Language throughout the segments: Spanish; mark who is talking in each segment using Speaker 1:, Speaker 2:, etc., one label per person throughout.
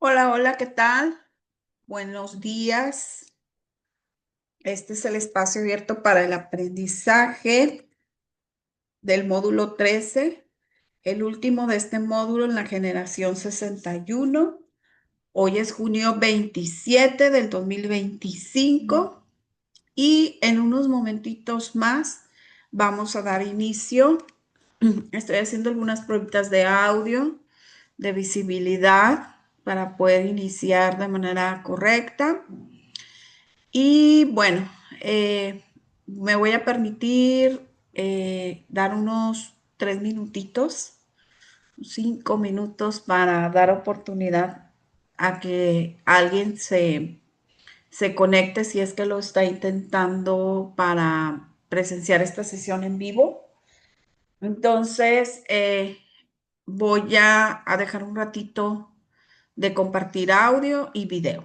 Speaker 1: Hola, hola, ¿qué tal? Buenos días. Este es el espacio abierto para el aprendizaje del módulo 13, el último de este módulo en la generación 61. Hoy es junio 27 del 2025 y en unos momentitos más vamos a dar inicio. Estoy haciendo algunas pruebas de audio, de visibilidad para poder iniciar de manera correcta. Y bueno, me voy a permitir dar unos 3 minutitos, 5 minutos para dar oportunidad a que alguien se conecte si es que lo está intentando para presenciar esta sesión en vivo. Entonces, voy a dejar un ratito de compartir audio y video.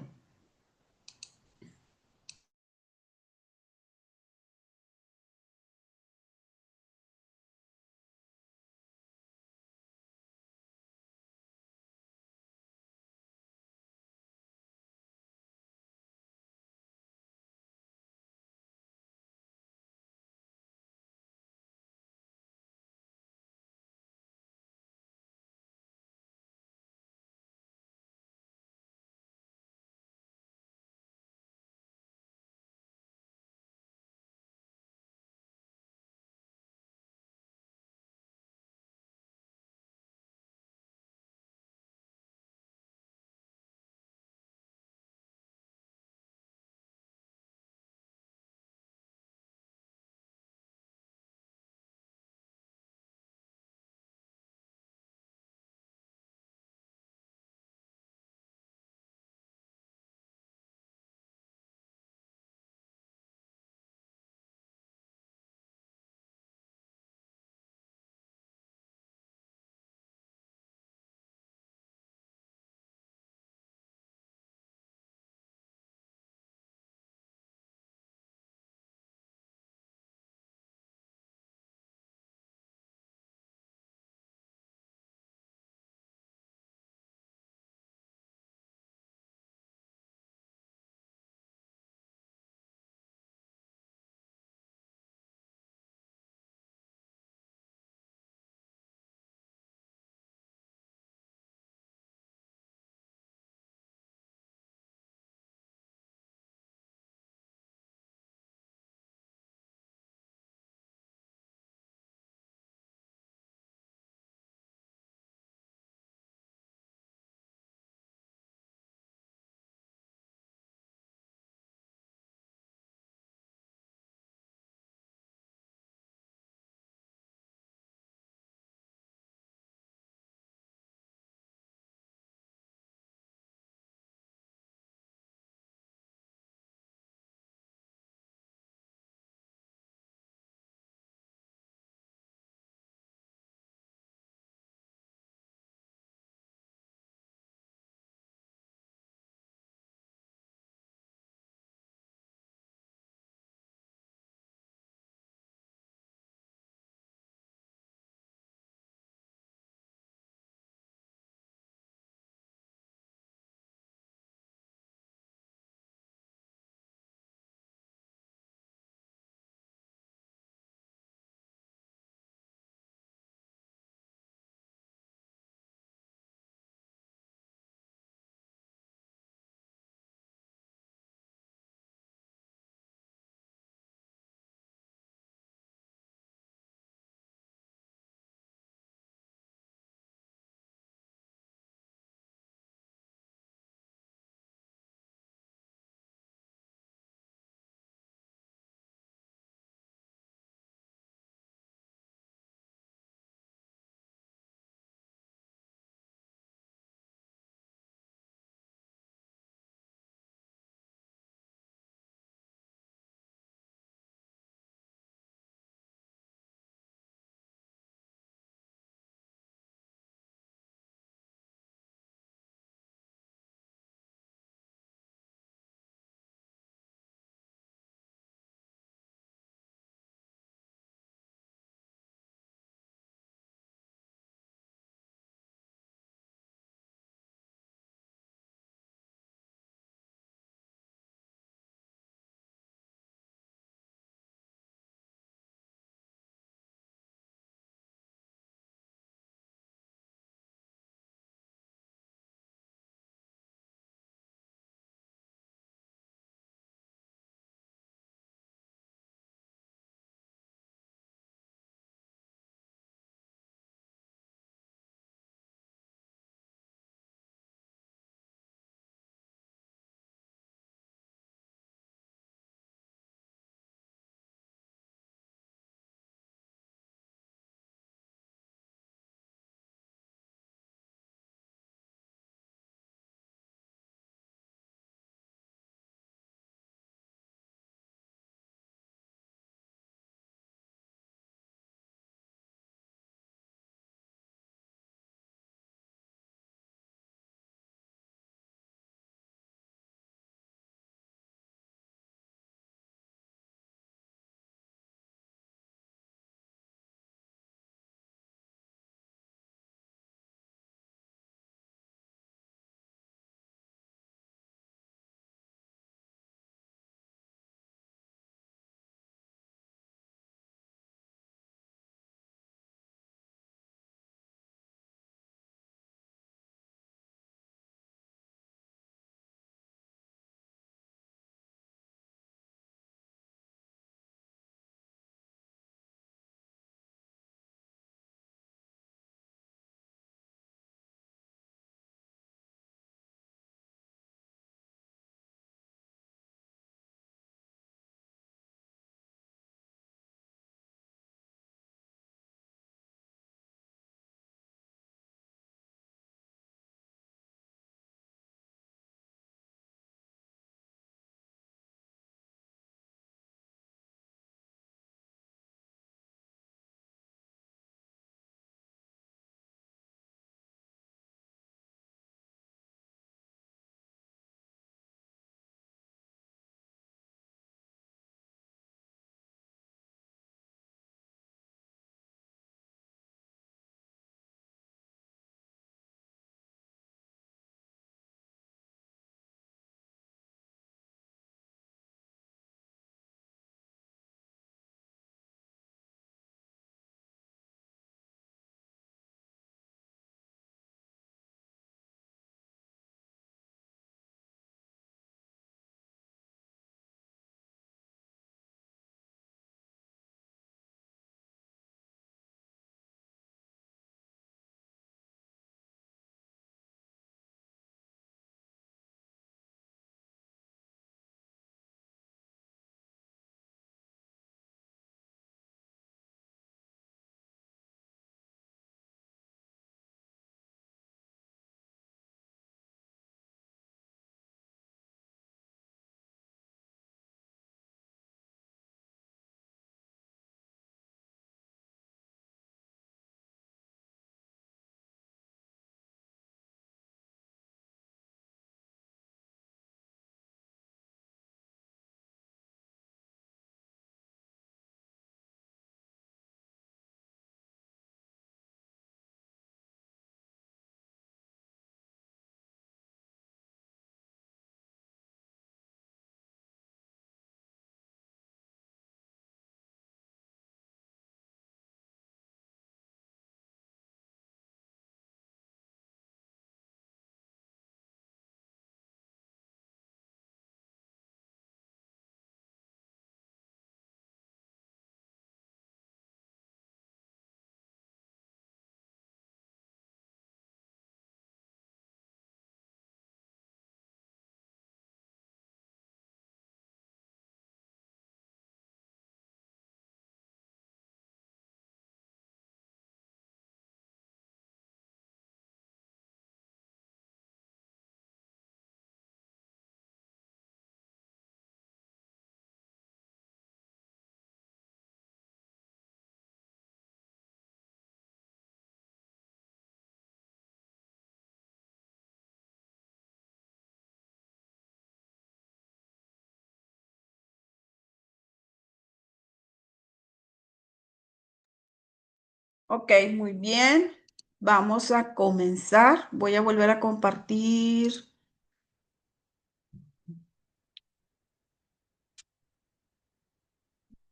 Speaker 1: Ok, muy bien. Vamos a comenzar. Voy a volver a compartir.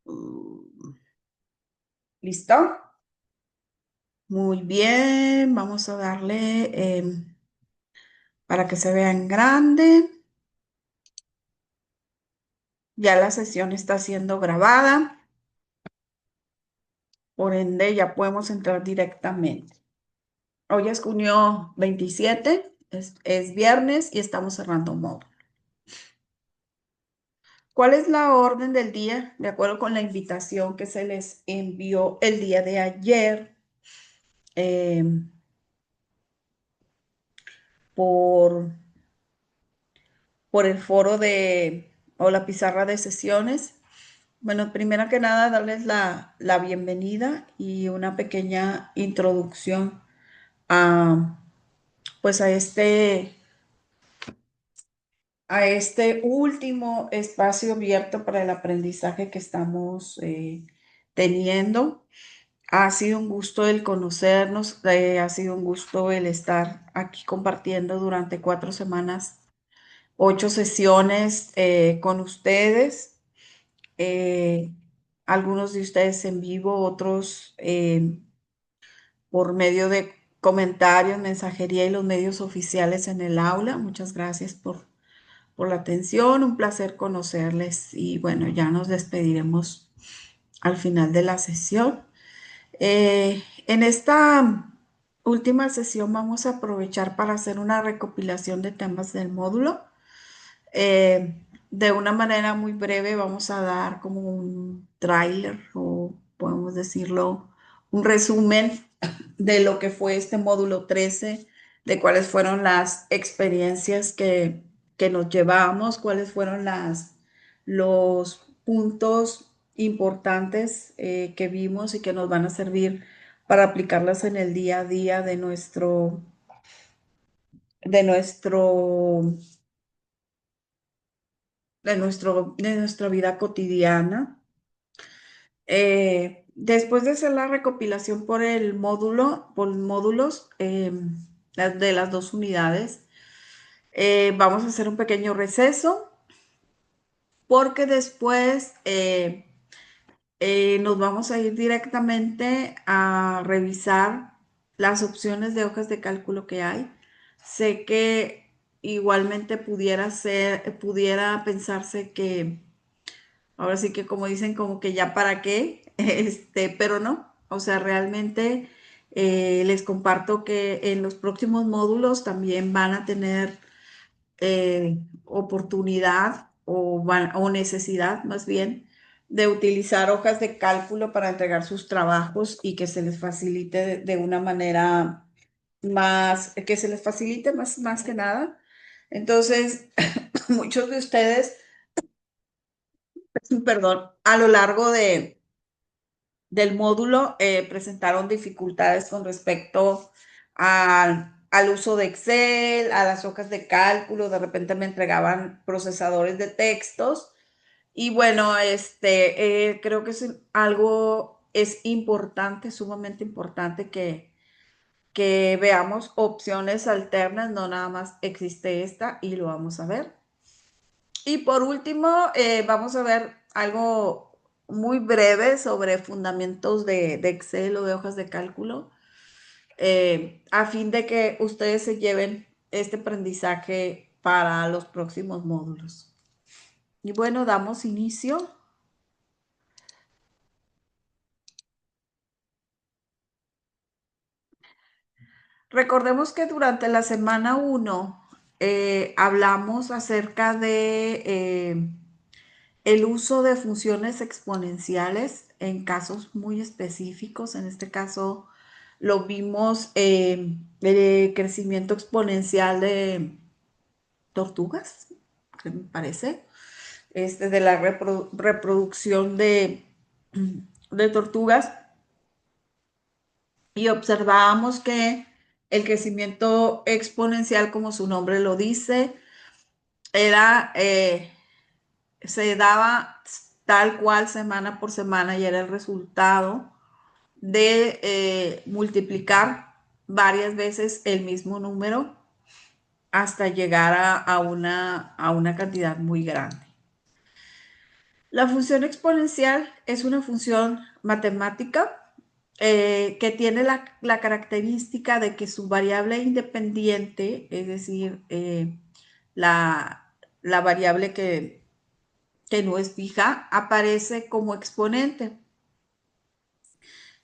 Speaker 1: Uh, ¿Listo? Muy bien. Vamos a darle para que se vea en grande. Ya la sesión está siendo grabada. Por ende, ya podemos entrar directamente. Hoy es junio 27, es viernes y estamos cerrando módulo. ¿Cuál es la orden del día? De acuerdo con la invitación que se les envió el día de ayer eh, por, por el foro o la pizarra de sesiones. Bueno, primero que nada, darles la bienvenida y una pequeña introducción a, pues a este último espacio abierto para el aprendizaje que estamos teniendo. Ha sido un gusto el conocernos, ha sido un gusto el estar aquí compartiendo durante 4 semanas, 8 sesiones con ustedes. eh, Algunos de ustedes en vivo, otros por medio de comentarios, mensajería y los medios oficiales en el aula. Muchas gracias por la atención, un placer conocerles y bueno, ya nos despediremos al final de la sesión. En esta última sesión vamos a aprovechar para hacer una recopilación de temas del módulo. De una manera muy breve vamos a dar como un tráiler o podemos decirlo, un resumen de lo que fue este módulo 13, de cuáles fueron las experiencias que nos llevamos, cuáles fueron los puntos importantes que vimos y que nos van a servir para aplicarlas en el día a día de nuestro, de nuestra vida cotidiana. Después de hacer la recopilación por módulos de las 2 unidades, vamos a hacer un pequeño receso porque después nos vamos a ir directamente a revisar las opciones de hojas de cálculo que hay. Sé que igualmente pudiera pensarse que ahora sí que como dicen, como que ya para qué, pero no. O sea, realmente les comparto que en los próximos módulos también van a tener oportunidad o necesidad más bien de utilizar hojas de cálculo para entregar sus trabajos y que se les facilite de una manera que se les facilite más que nada. Entonces, muchos de ustedes, perdón, a lo largo del módulo presentaron dificultades con respecto al uso de Excel, a las hojas de cálculo, de repente me entregaban procesadores de textos y bueno, creo que es importante, sumamente importante que veamos opciones alternas, no nada más existe esta y lo vamos a ver. Y por último, vamos a ver algo muy breve sobre fundamentos de Excel o de hojas de cálculo, a fin de que ustedes se lleven este aprendizaje para los próximos módulos. Y bueno, damos inicio. Recordemos que durante la semana 1 hablamos acerca de el uso de funciones exponenciales en casos muy específicos. En este caso lo vimos el crecimiento exponencial de tortugas, que me parece, de la reproducción de tortugas y observábamos que el crecimiento exponencial, como su nombre lo dice, era, se daba tal cual semana por semana y era el resultado de multiplicar varias veces el mismo número hasta llegar a una cantidad muy grande. La función exponencial es una función matemática que tiene la característica de que su variable independiente, es decir, la variable que no es fija, aparece como exponente.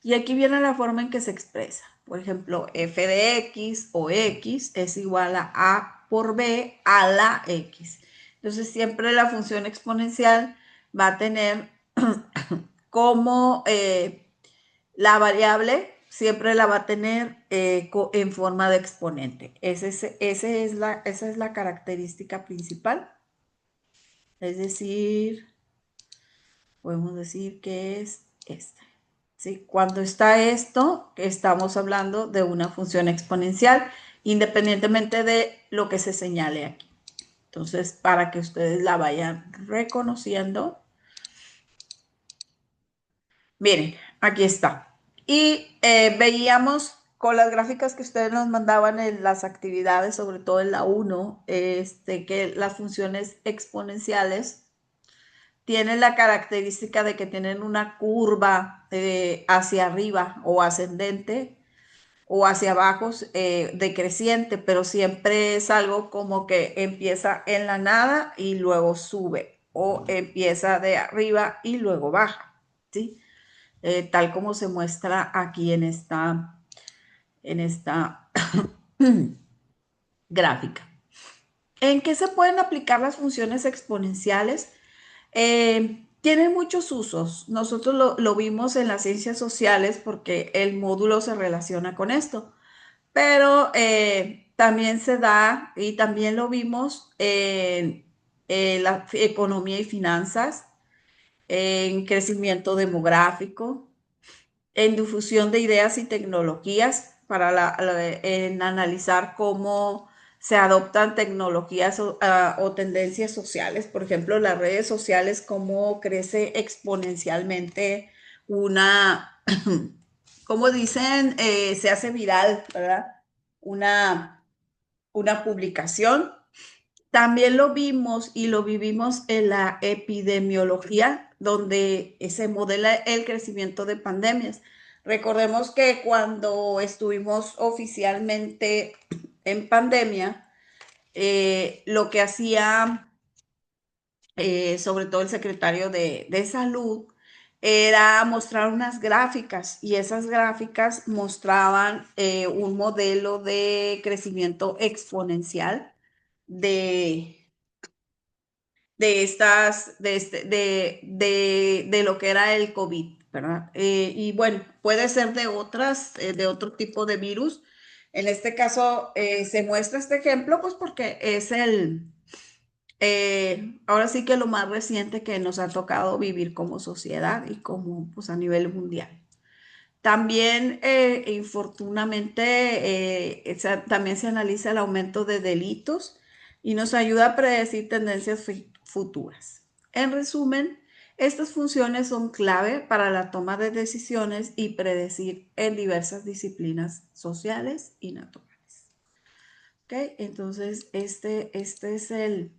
Speaker 1: Y aquí viene la forma en que se expresa. Por ejemplo, f de x o x es igual a por b a la x. Entonces, siempre la función exponencial va a tener como la variable, siempre la va a tener en forma de exponente. Esa es la característica principal. Es decir, podemos decir que es esta. ¿Sí? Cuando está esto, estamos hablando de una función exponencial, independientemente de lo que se señale aquí. Entonces, para que ustedes la vayan reconociendo, miren, aquí está. Y veíamos con las gráficas que ustedes nos mandaban en las actividades, sobre todo en la 1, que las funciones exponenciales tienen la característica de que tienen una curva hacia arriba o ascendente o hacia abajo decreciente, pero siempre es algo como que empieza en la nada y luego sube, o empieza de arriba y luego baja, ¿sí? Tal como se muestra aquí en esta gráfica. ¿En qué se pueden aplicar las funciones exponenciales? Tienen muchos usos. Nosotros lo vimos en las ciencias sociales porque el módulo se relaciona con esto, pero también se da y también lo vimos en la economía y finanzas, en crecimiento demográfico, en difusión de ideas y tecnologías para en analizar cómo se adoptan tecnologías o tendencias sociales. Por ejemplo, las redes sociales, cómo crece exponencialmente una, como dicen, se hace viral, ¿verdad? Una, una publicación. También lo vimos y lo vivimos en la epidemiología, donde se modela el crecimiento de pandemias. Recordemos que cuando estuvimos oficialmente en pandemia, lo que hacía sobre todo el secretario de Salud era mostrar unas gráficas y esas gráficas mostraban un modelo de crecimiento exponencial de, de lo que era el COVID, ¿verdad? Y bueno, puede ser de otro tipo de virus. En este caso, se muestra este ejemplo, pues porque es ahora sí que lo más reciente que nos ha tocado vivir como sociedad y como, pues a nivel mundial. También, infortunadamente, también se analiza el aumento de delitos y nos ayuda a predecir tendencias futuras. En resumen, estas funciones son clave para la toma de decisiones y predecir en diversas disciplinas sociales y naturales. ¿Ok? Entonces, este es el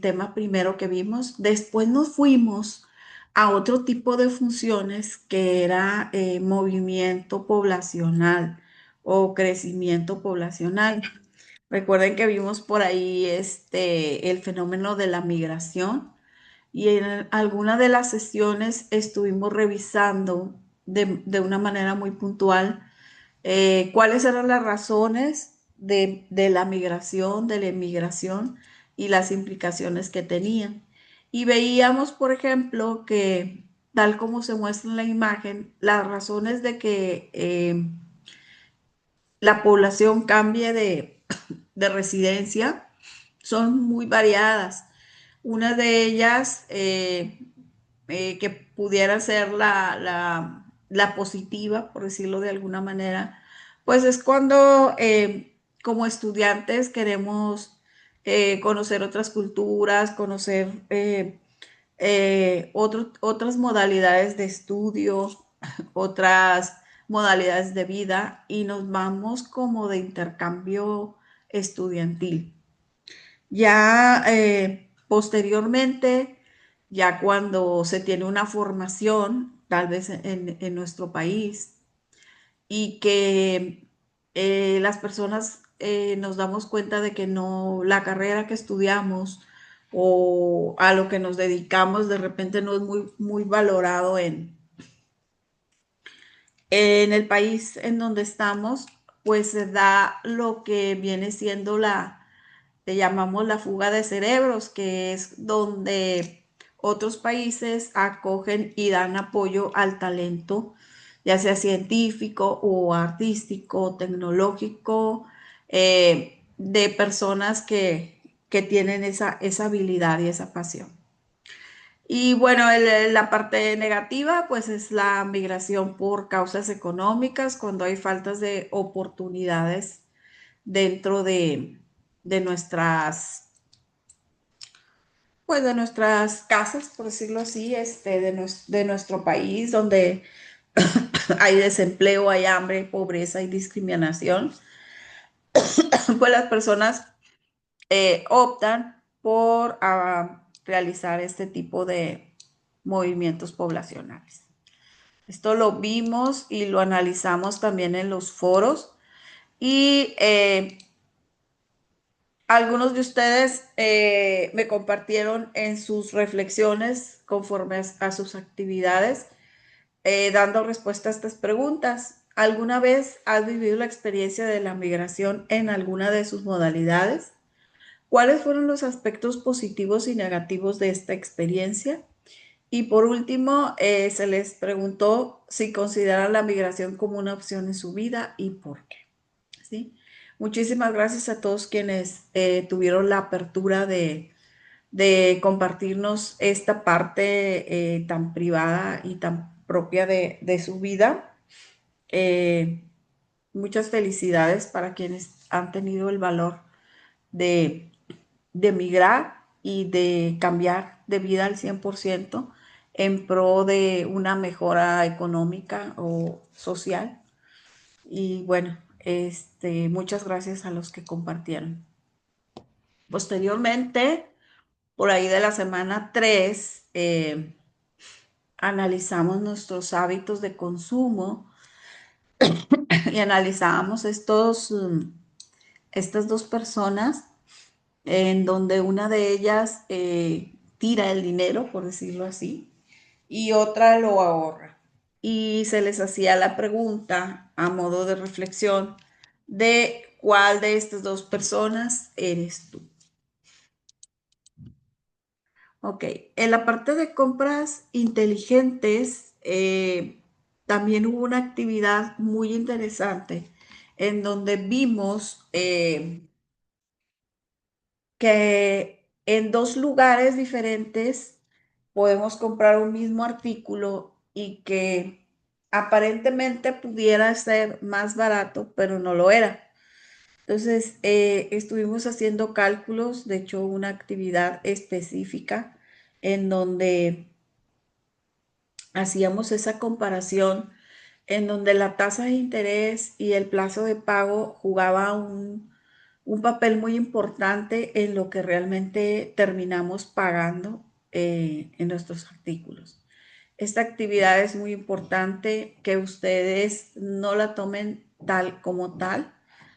Speaker 1: tema primero que vimos. Después nos fuimos a otro tipo de funciones que era movimiento poblacional o crecimiento poblacional. Recuerden que vimos por ahí el fenómeno de la migración y en alguna de las sesiones estuvimos revisando de una manera muy puntual cuáles eran las razones de la migración, de la inmigración y las implicaciones que tenían. Y veíamos, por ejemplo, que tal como se muestra en la imagen, las razones de que la población cambie de residencia son muy variadas. Una de ellas que pudiera ser la positiva, por decirlo de alguna manera, pues es cuando como estudiantes queremos conocer otras culturas, conocer otras modalidades de estudio, otras modalidades de vida y nos vamos como de intercambio estudiantil. Ya posteriormente, ya cuando se tiene una formación, tal vez en nuestro país, y que las personas nos damos cuenta de que no, la carrera que estudiamos o a lo que nos dedicamos de repente no es muy valorado en el país en donde estamos, pues se da lo que viene siendo le llamamos la fuga de cerebros, que es donde otros países acogen y dan apoyo al talento, ya sea científico o artístico, tecnológico, de personas que tienen esa habilidad y esa pasión. Y bueno, la parte negativa, pues es la migración por causas económicas, cuando hay faltas de oportunidades dentro de nuestras, pues de nuestras casas, por decirlo así, de nuestro país, donde hay desempleo, hay hambre, pobreza y discriminación, pues las personas optan por realizar este tipo de movimientos poblacionales. Esto lo vimos y lo analizamos también en los foros y algunos de ustedes me compartieron en sus reflexiones conforme a sus actividades, dando respuesta a estas preguntas. ¿Alguna vez has vivido la experiencia de la migración en alguna de sus modalidades? ¿Cuáles fueron los aspectos positivos y negativos de esta experiencia? Y por último, se les preguntó si consideran la migración como una opción en su vida y por qué. ¿Sí? Muchísimas gracias a todos quienes tuvieron la apertura de compartirnos esta parte tan privada y tan propia de su vida. Eh, Muchas felicidades para quienes han tenido el valor de, de migrar y de cambiar de vida al 100% en pro de una mejora económica o social. Y bueno, muchas gracias a los que compartieron. Posteriormente, por ahí de la semana 3 analizamos nuestros hábitos de consumo y analizábamos estas dos personas en donde una de ellas tira el dinero, por decirlo así, y otra lo ahorra. Y se les hacía la pregunta a modo de reflexión de cuál de estas dos personas eres tú. Ok, en la parte de compras inteligentes también hubo una actividad muy interesante en donde vimos que en dos lugares diferentes podemos comprar un mismo artículo y que aparentemente pudiera ser más barato, pero no lo era. Entonces, estuvimos haciendo cálculos, de hecho, una actividad específica en donde hacíamos esa comparación, en donde la tasa de interés y el plazo de pago jugaba un papel muy importante en lo que realmente terminamos pagando en nuestros artículos. Esta actividad es muy importante que ustedes no la tomen tal como tal,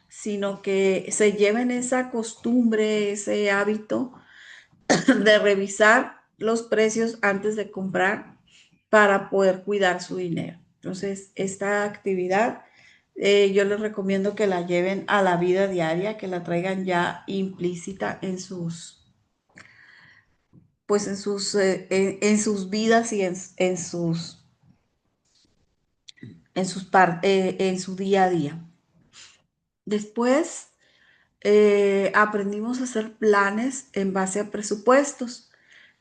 Speaker 1: sino que se lleven esa costumbre, ese hábito de revisar los precios antes de comprar para poder cuidar su dinero. Entonces, esta actividad yo les recomiendo que la lleven a la vida diaria, que la traigan ya implícita en pues en sus vidas y en su día a día. Después, aprendimos a hacer planes en base a presupuestos.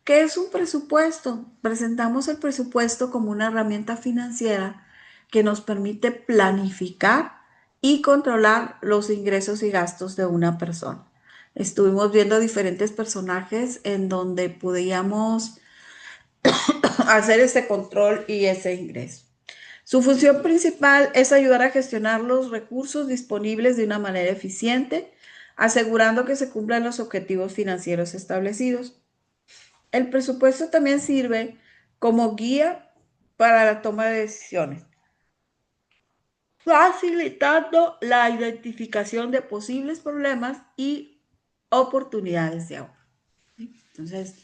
Speaker 1: ¿Qué es un presupuesto? Presentamos el presupuesto como una herramienta financiera que nos permite planificar y controlar los ingresos y gastos de una persona. Estuvimos viendo diferentes personajes en donde podíamos hacer ese control y ese ingreso. Su función principal es ayudar a gestionar los recursos disponibles de una manera eficiente, asegurando que se cumplan los objetivos financieros establecidos. El presupuesto también sirve como guía para la toma de decisiones, facilitando la identificación de posibles problemas y oportunidades de ahorro. Entonces,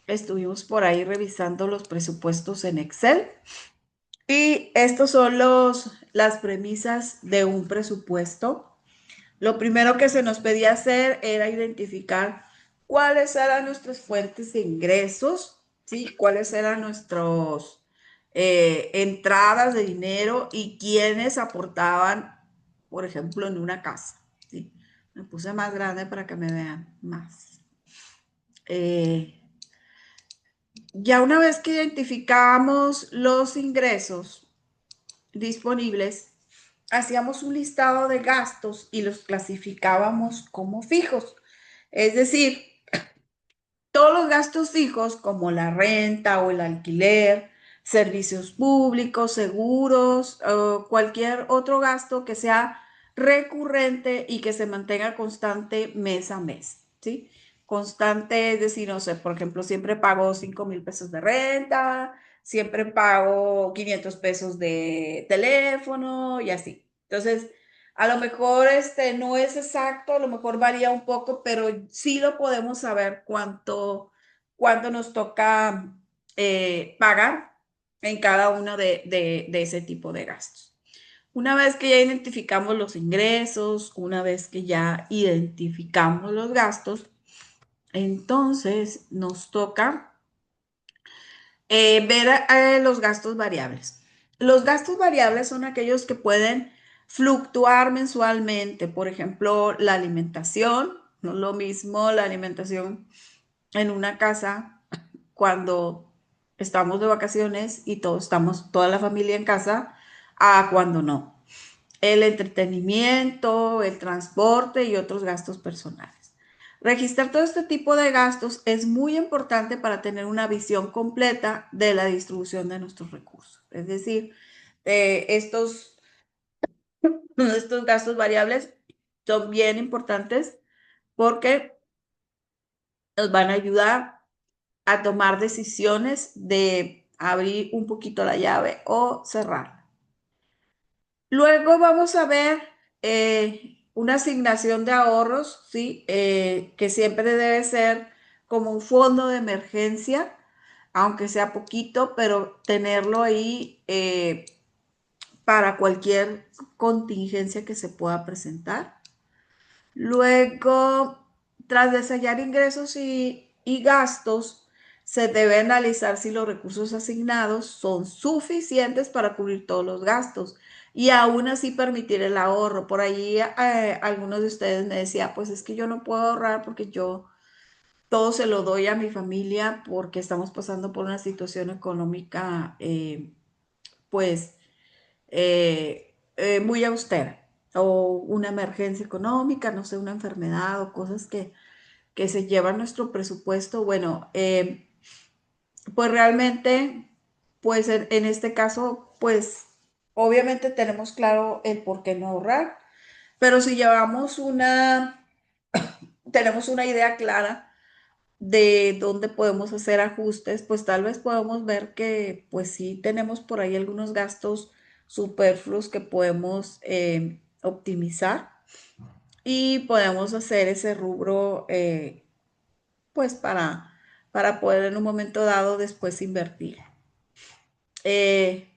Speaker 1: estuvimos por ahí revisando los presupuestos en Excel y estos son las premisas de un presupuesto. Lo primero que se nos pedía hacer era identificar cuáles eran nuestras fuentes de ingresos, ¿sí? Cuáles eran nuestras entradas de dinero y quiénes aportaban, por ejemplo, en una casa, ¿sí? Me puse más grande para que me vean más. Ya una vez que identificamos los ingresos disponibles, hacíamos un listado de gastos y los clasificábamos como fijos. Es decir, todos los gastos fijos como la renta o el alquiler, servicios públicos, seguros, cualquier otro gasto que sea recurrente y que se mantenga constante mes a mes, ¿sí? Constante, es decir, no sé, por ejemplo, siempre pago 5,000 pesos de renta, siempre pago 500 pesos de teléfono y así. Entonces, a lo mejor no es exacto, a lo mejor varía un poco, pero sí lo podemos saber cuánto nos toca pagar en cada uno de ese tipo de gastos. Una vez que ya identificamos los ingresos, una vez que ya identificamos los gastos, entonces nos toca ver los gastos variables. Los gastos variables son aquellos que pueden fluctuar mensualmente. Por ejemplo, la alimentación, no es lo mismo la alimentación en una casa cuando estamos de vacaciones y todos estamos, toda la familia en casa, a cuando no. El entretenimiento, el transporte y otros gastos personales. Registrar todo este tipo de gastos es muy importante para tener una visión completa de la distribución de nuestros recursos. Es decir, estos, estos gastos variables son bien importantes porque nos van a ayudar a tomar decisiones de abrir un poquito la llave o cerrarla. Luego vamos a ver una asignación de ahorros, ¿sí? Que siempre debe ser como un fondo de emergencia, aunque sea poquito, pero tenerlo ahí para cualquier contingencia que se pueda presentar. Luego, tras detallar ingresos y gastos, se debe analizar si los recursos asignados son suficientes para cubrir todos los gastos y aún así permitir el ahorro. Por ahí algunos de ustedes me decían, pues es que yo no puedo ahorrar porque yo todo se lo doy a mi familia porque estamos pasando por una situación económica, pues muy austera o una emergencia económica, no sé, una enfermedad o cosas que se llevan nuestro presupuesto. Bueno, pues realmente, pues en este caso, pues obviamente tenemos claro el por qué no ahorrar, pero si tenemos una idea clara de dónde podemos hacer ajustes, pues tal vez podemos ver que pues sí tenemos por ahí algunos gastos superfluos que podemos optimizar y podemos hacer ese rubro pues para poder en un momento dado después invertir. Eh,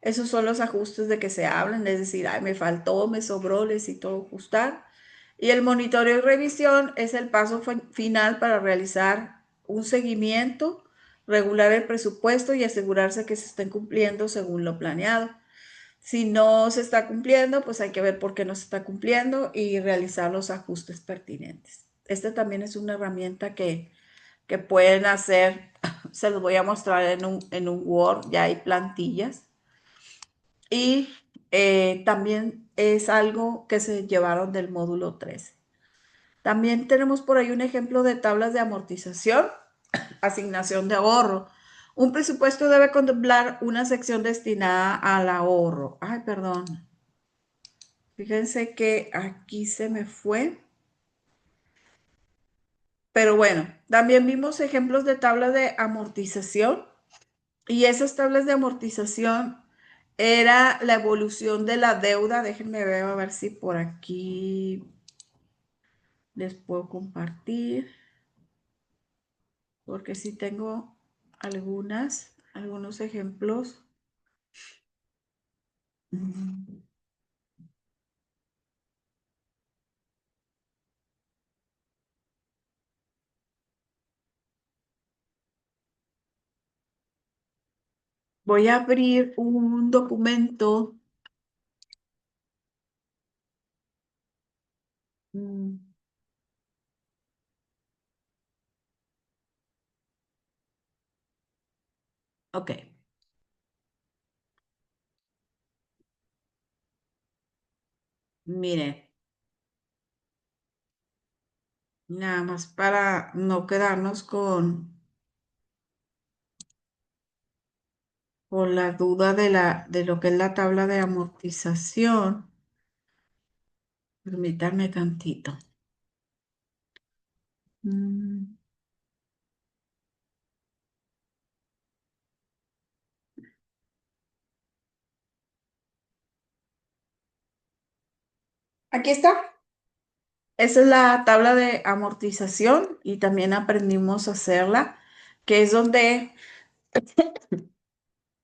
Speaker 1: Esos son los ajustes de que se hablan, es decir, ay, me faltó, me sobró, necesito ajustar. Y el monitoreo y revisión es el paso final para realizar un seguimiento, regular el presupuesto y asegurarse que se estén cumpliendo según lo planeado. Si no se está cumpliendo, pues hay que ver por qué no se está cumpliendo y realizar los ajustes pertinentes. Esta también es una herramienta que pueden hacer, se los voy a mostrar en un Word, ya hay plantillas. Y también es algo que se llevaron del módulo 13. También tenemos por ahí un ejemplo de tablas de amortización, asignación de ahorro. Un presupuesto debe contemplar una sección destinada al ahorro. Ay, perdón. Fíjense que aquí se me fue. Pero bueno, también vimos ejemplos de tablas de amortización y esas tablas de amortización era la evolución de la deuda. Déjenme ver a ver si por aquí les puedo compartir, porque sí tengo algunos ejemplos. Mm. Voy a abrir un documento. Mm, ok, mire, nada más para no quedarnos con la duda de lo que es la tabla de amortización. Permítanme tantito. Mm, Aquí está. Esa es la tabla de amortización y también aprendimos a hacerla, que es donde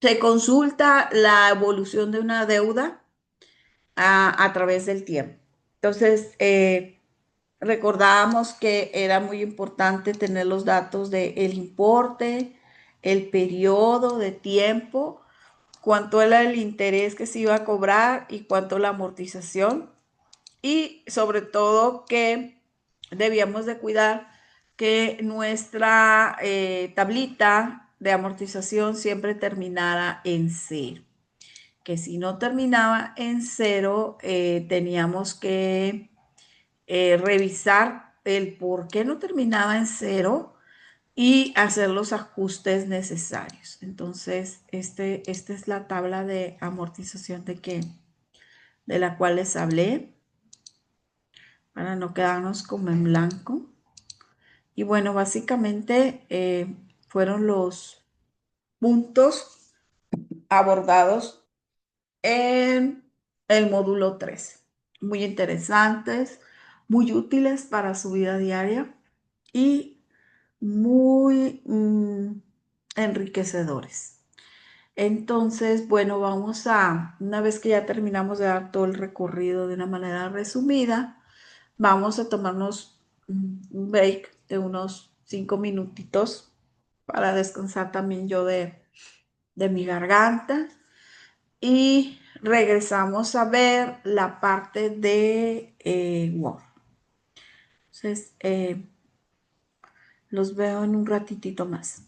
Speaker 1: se consulta la evolución de una deuda a través del tiempo. Entonces, recordábamos que era muy importante tener los datos del importe, el periodo de tiempo, cuánto era el interés que se iba a cobrar y cuánto la amortización. Y sobre todo que debíamos de cuidar que nuestra tablita de amortización siempre terminara en cero. Que si no terminaba en cero, teníamos que revisar el por qué no terminaba en cero y hacer los ajustes necesarios. Entonces, esta es la tabla de amortización de la cual les hablé para no quedarnos como en blanco. Y bueno, básicamente fueron los puntos abordados en el módulo 3. Muy interesantes, muy útiles para su vida diaria y muy enriquecedores. Entonces, bueno, una vez que ya terminamos de dar todo el recorrido de una manera resumida, vamos a tomarnos un break de unos 5 minutitos para descansar también yo de mi garganta y regresamos a ver la parte de Word. Entonces, los veo en un ratitito más.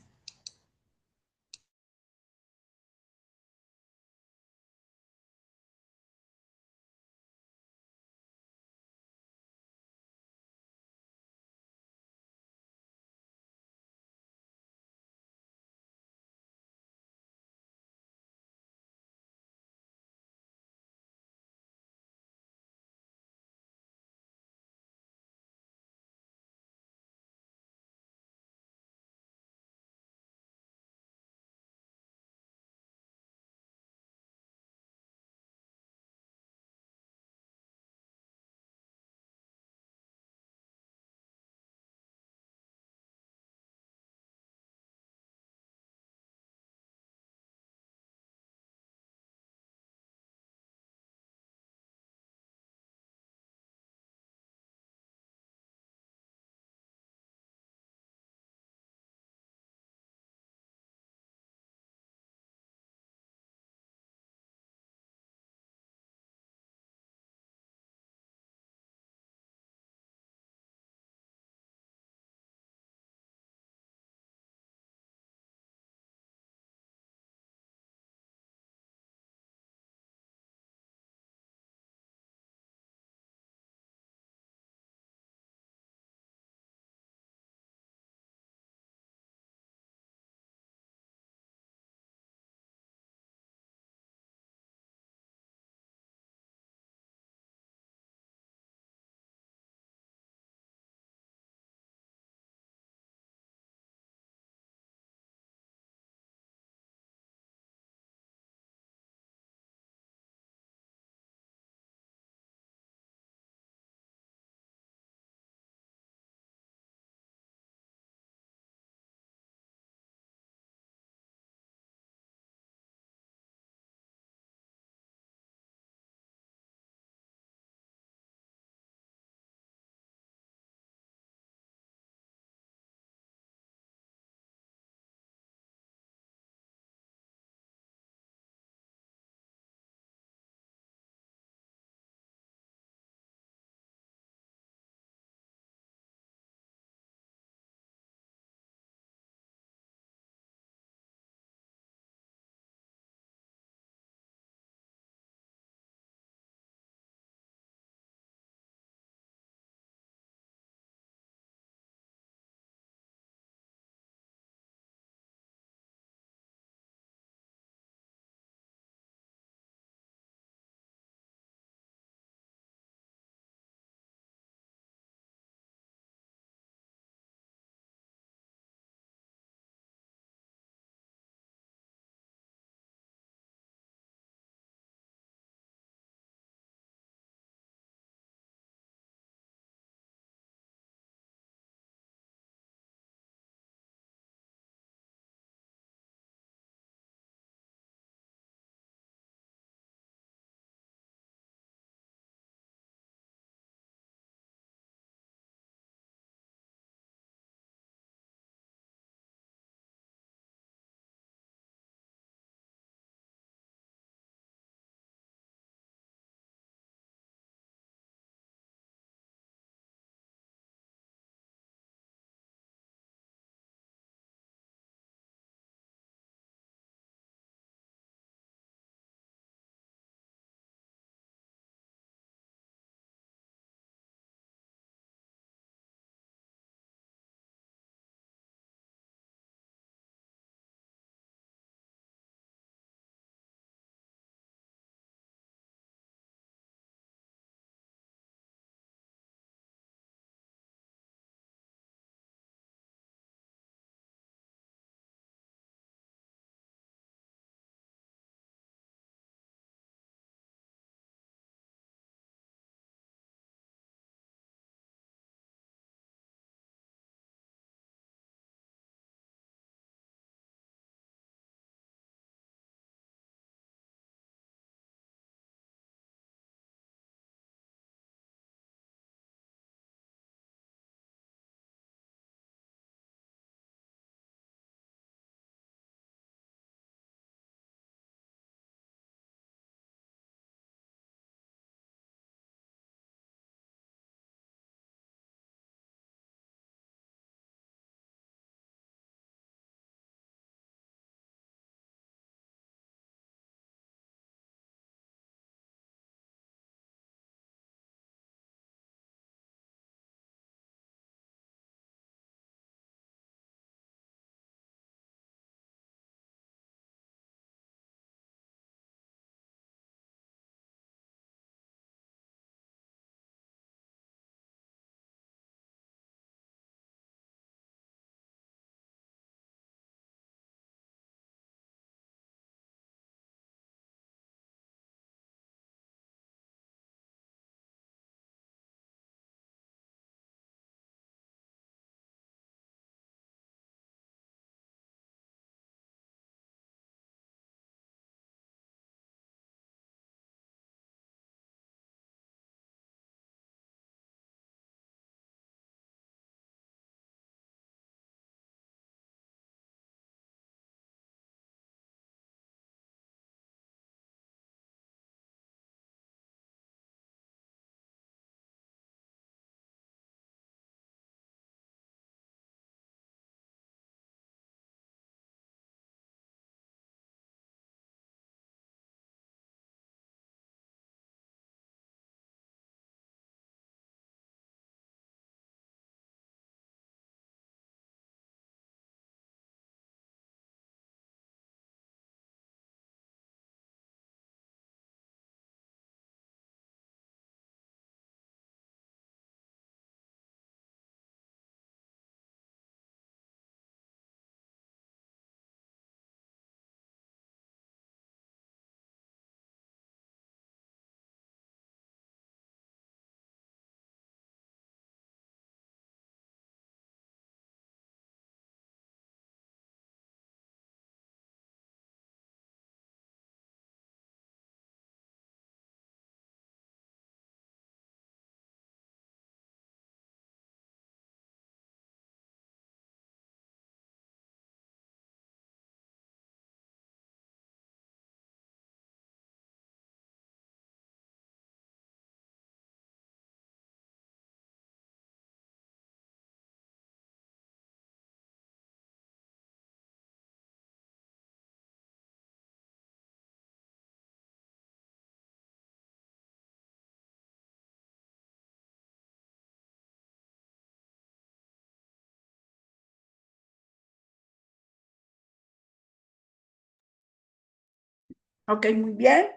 Speaker 1: Ok, muy bien.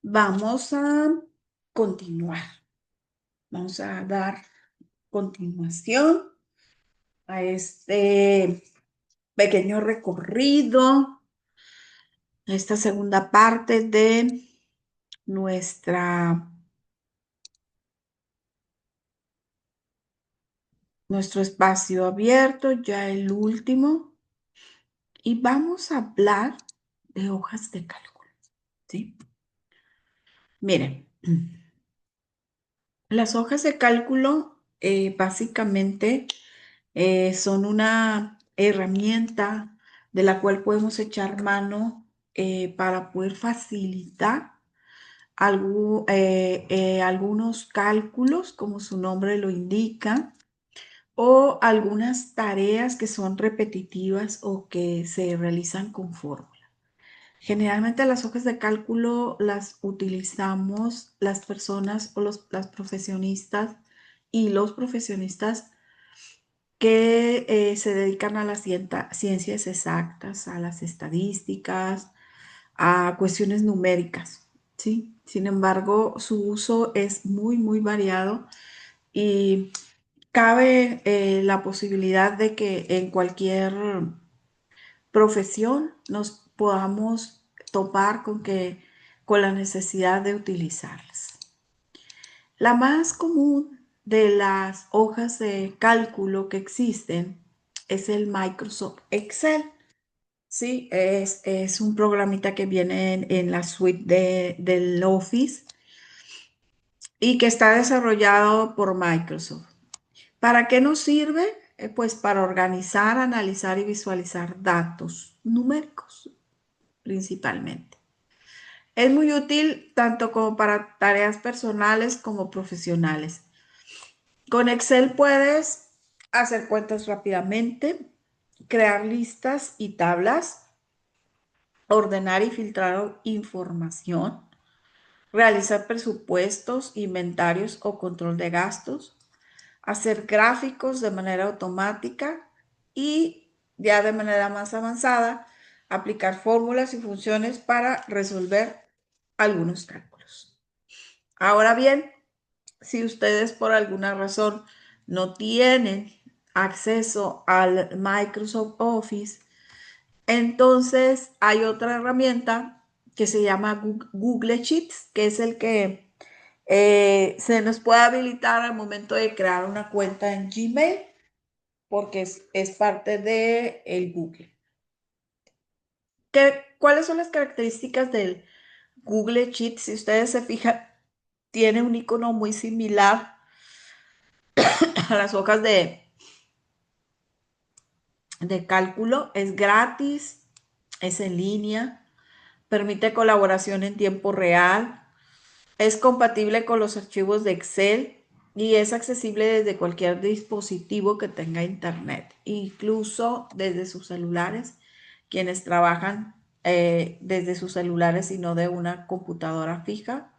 Speaker 1: Vamos a continuar. Vamos a dar continuación a este pequeño recorrido, a esta segunda parte de nuestra, nuestro espacio abierto, ya el último, y vamos a hablar de hojas de cálculo, ¿sí? Miren, las hojas de cálculo básicamente son una herramienta de la cual podemos echar mano para poder facilitar algunos cálculos, como su nombre lo indica, o algunas tareas que son repetitivas o que se realizan con fórmula. Generalmente las hojas de cálculo las utilizamos las personas o las profesionistas y los profesionistas que se dedican a las ciencias exactas, a las estadísticas, a cuestiones numéricas, ¿sí? Sin embargo, su uso es muy, muy variado y cabe la posibilidad de que en cualquier profesión nos podamos topar con la necesidad de utilizarlas. La más común de las hojas de cálculo que existen es el Microsoft Excel. Sí, es un programita que viene en la suite del Office y que está desarrollado por Microsoft. ¿Para qué nos sirve? Pues para organizar, analizar y visualizar datos numéricos principalmente. Es muy útil tanto como para tareas personales como profesionales. Con Excel puedes hacer cuentas rápidamente, crear listas y tablas, ordenar y filtrar información, realizar presupuestos, inventarios o control de gastos, hacer gráficos de manera automática y ya de manera más avanzada, aplicar fórmulas y funciones para resolver algunos cálculos. Ahora bien, si ustedes por alguna razón no tienen acceso al Microsoft Office, entonces hay otra herramienta que se llama Google Sheets, que es el que se nos puede habilitar al momento de crear una cuenta en Gmail, porque es parte de el Google. ¿Cuáles son las características del Google Sheets? Si ustedes se fijan, tiene un icono muy similar a las hojas de cálculo. Es gratis, es en línea, permite colaboración en tiempo real, es compatible con los archivos de Excel y es accesible desde cualquier dispositivo que tenga internet, incluso desde sus celulares, quienes trabajan desde sus celulares y no de una computadora fija,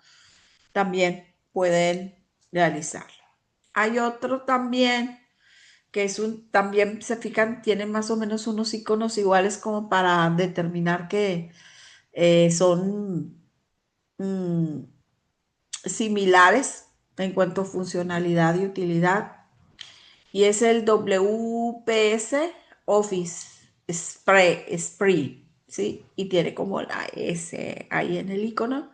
Speaker 1: también pueden realizarlo. Hay otro también que también se fijan, tiene más o menos unos iconos iguales como para determinar que son mm, similares en cuanto a funcionalidad y utilidad. Y es el WPS Office Spree, ¿sí? Y tiene como la S ahí en el icono.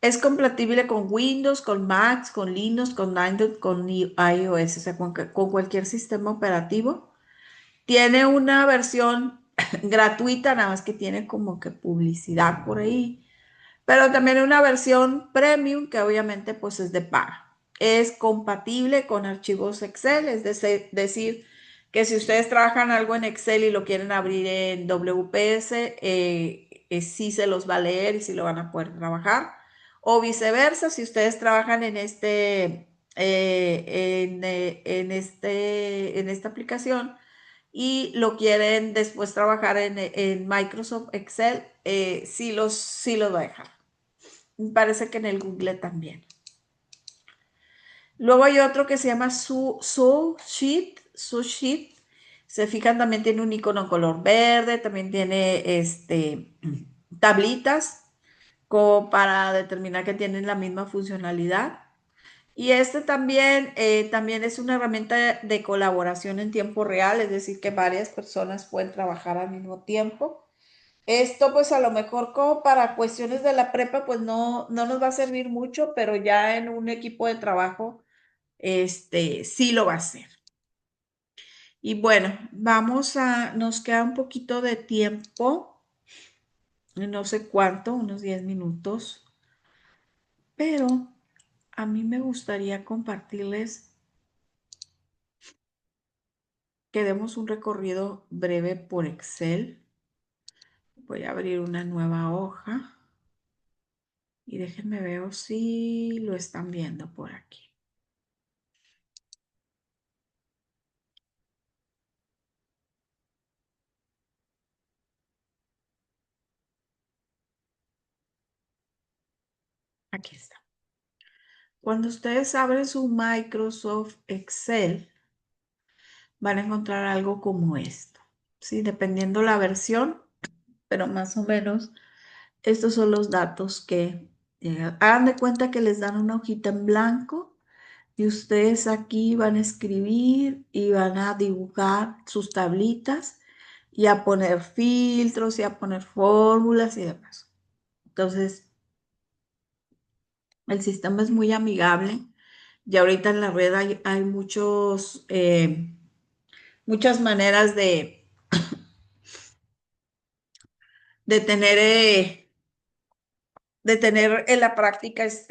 Speaker 1: Es compatible con Windows, con Mac, con Linux, con Android, con iOS, o sea, con cualquier sistema operativo. Tiene una versión gratuita, nada más que tiene como que publicidad por ahí, pero también una versión premium que obviamente pues es de paga. Es compatible con archivos Excel, es decir, que si ustedes trabajan algo en Excel y lo quieren abrir en WPS, sí se los va a leer y sí lo van a poder trabajar. O viceversa, si ustedes trabajan en esta aplicación y lo quieren después trabajar en Microsoft Excel, sí los va a dejar. Me parece que en el Google también. Luego hay otro que se llama Sheet. Se fijan, también tiene un icono color verde, también tiene tablitas como para determinar que tienen la misma funcionalidad. Y este también, también es una herramienta de colaboración en tiempo real, es decir, que varias personas pueden trabajar al mismo tiempo. Esto pues a lo mejor como para cuestiones de la prepa pues no nos va a servir mucho, pero ya en un equipo de trabajo sí lo va a hacer. Y bueno, nos queda un poquito de tiempo, no sé cuánto, unos 10 minutos, pero a mí me gustaría compartirles que demos un recorrido breve por Excel. Voy a abrir una nueva hoja y déjenme ver si lo están viendo por aquí. Aquí está. Cuando ustedes abren su Microsoft Excel, van a encontrar algo como esto, ¿sí? Dependiendo la versión, pero más o menos estos son los datos que llegan. Hagan de cuenta que les dan una hojita en blanco y ustedes aquí van a escribir y van a dibujar sus tablitas y a poner filtros y a poner fórmulas y demás. Entonces, el sistema es muy amigable. Y ahorita en la red hay muchas maneras de tener, de tener en la práctica esta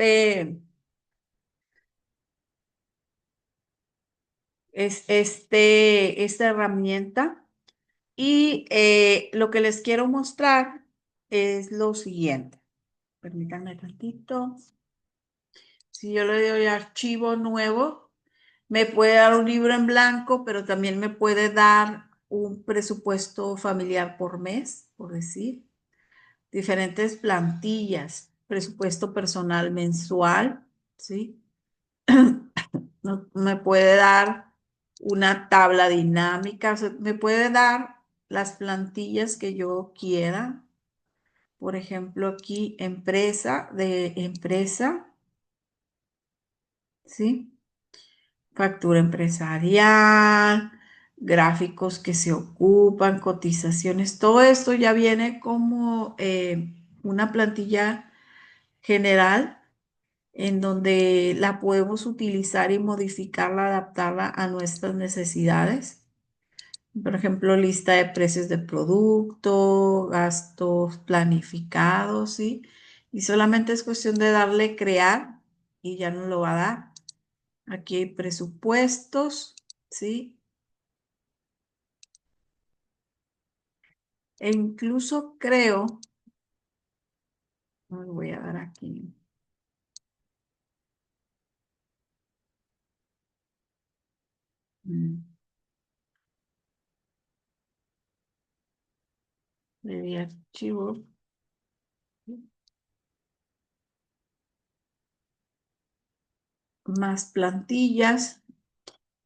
Speaker 1: herramienta. Y lo que les quiero mostrar es lo siguiente. Permítanme tantito. Si yo le doy archivo nuevo, me puede dar un libro en blanco, pero también me puede dar un presupuesto familiar por mes, por decir. Diferentes plantillas, presupuesto personal mensual, ¿sí? Me puede dar una tabla dinámica, o sea, me puede dar las plantillas que yo quiera. Por ejemplo, aquí de empresa, ¿sí? Factura empresarial, gráficos que se ocupan, cotizaciones, todo esto ya viene como una plantilla general en donde la podemos utilizar y modificarla, adaptarla a nuestras necesidades. Por ejemplo, lista de precios de producto, gastos planificados, ¿sí? Y solamente es cuestión de darle crear y ya nos lo va a dar. Aquí hay presupuestos, ¿sí? E incluso creo, no le voy a dar aquí, mm, de archivo, más plantillas.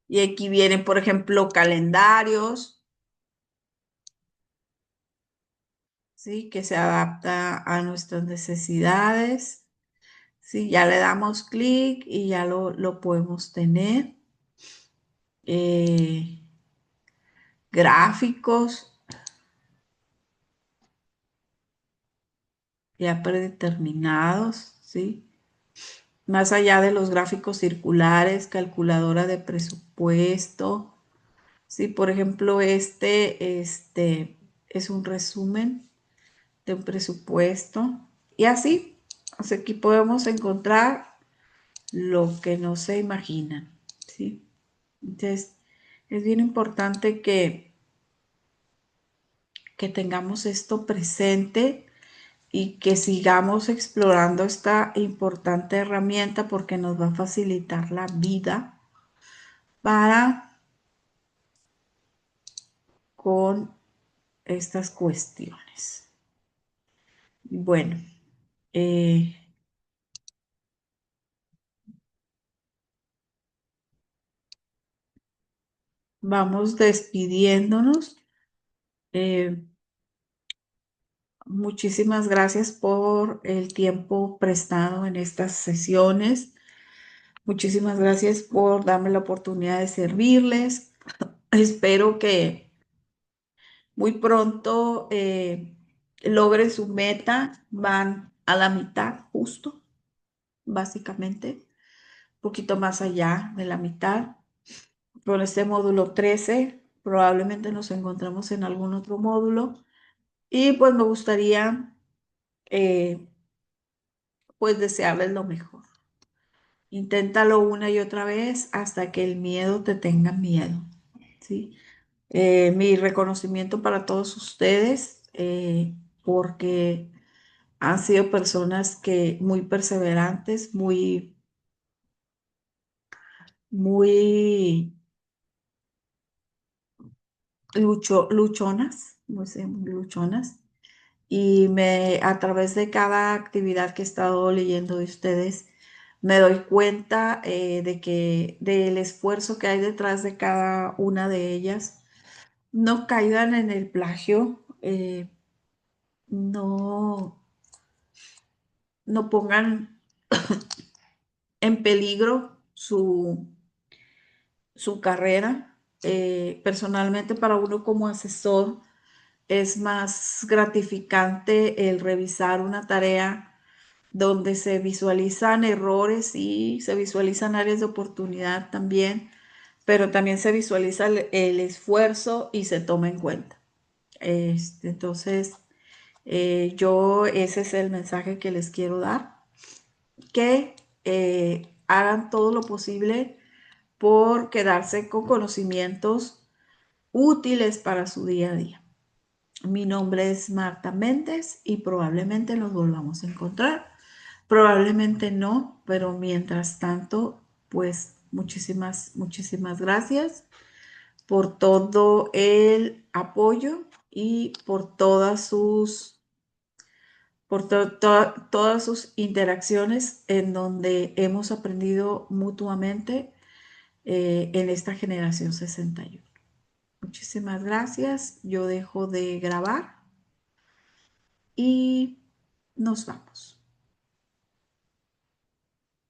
Speaker 1: Y aquí vienen, por ejemplo, calendarios, ¿sí? Que se adapta a nuestras necesidades. Sí, ya le damos clic y ya lo podemos tener. Eh, Gráficos ya predeterminados, ¿sí? Más allá de los gráficos circulares, calculadora de presupuesto, ¿sí? Por ejemplo, este es un resumen de un presupuesto. Y así, o sea, aquí podemos encontrar lo que no se imaginan, ¿sí? Entonces, es bien importante que tengamos esto presente y que sigamos explorando esta importante herramienta porque nos va a facilitar la vida para con estas cuestiones. Bueno, eh, vamos despidiéndonos. Eh, Muchísimas gracias por el tiempo prestado en estas sesiones. Muchísimas gracias por darme la oportunidad de servirles. Espero que muy pronto logren su meta. Van a la mitad, justo, básicamente, un poquito más allá de la mitad. Con este módulo 13, probablemente nos encontramos en algún otro módulo. Y pues me gustaría, eh, pues, desearles lo mejor. Inténtalo una y otra vez hasta que el miedo te tenga miedo, ¿sí? Mi reconocimiento para todos ustedes, porque han sido personas que muy perseverantes, muy luchonas, muy luchonas. Y a través de cada actividad que he estado leyendo de ustedes, me doy cuenta de que del esfuerzo que hay detrás de cada una de ellas. No caigan en el plagio, no, no pongan en peligro su carrera. Personalmente, para uno como asesor, es más gratificante el revisar una tarea donde se visualizan errores y se visualizan áreas de oportunidad también, pero también se visualiza el esfuerzo y se toma en cuenta. Entonces, ese es el mensaje que les quiero dar, que hagan todo lo posible por quedarse con conocimientos útiles para su día a día. Mi nombre es Marta Méndez y probablemente nos volvamos a encontrar. Probablemente no, pero mientras tanto, pues muchísimas gracias por todo el apoyo y por todas sus interacciones en donde hemos aprendido mutuamente en esta generación 61. Muchísimas gracias. Yo dejo de grabar y nos vamos.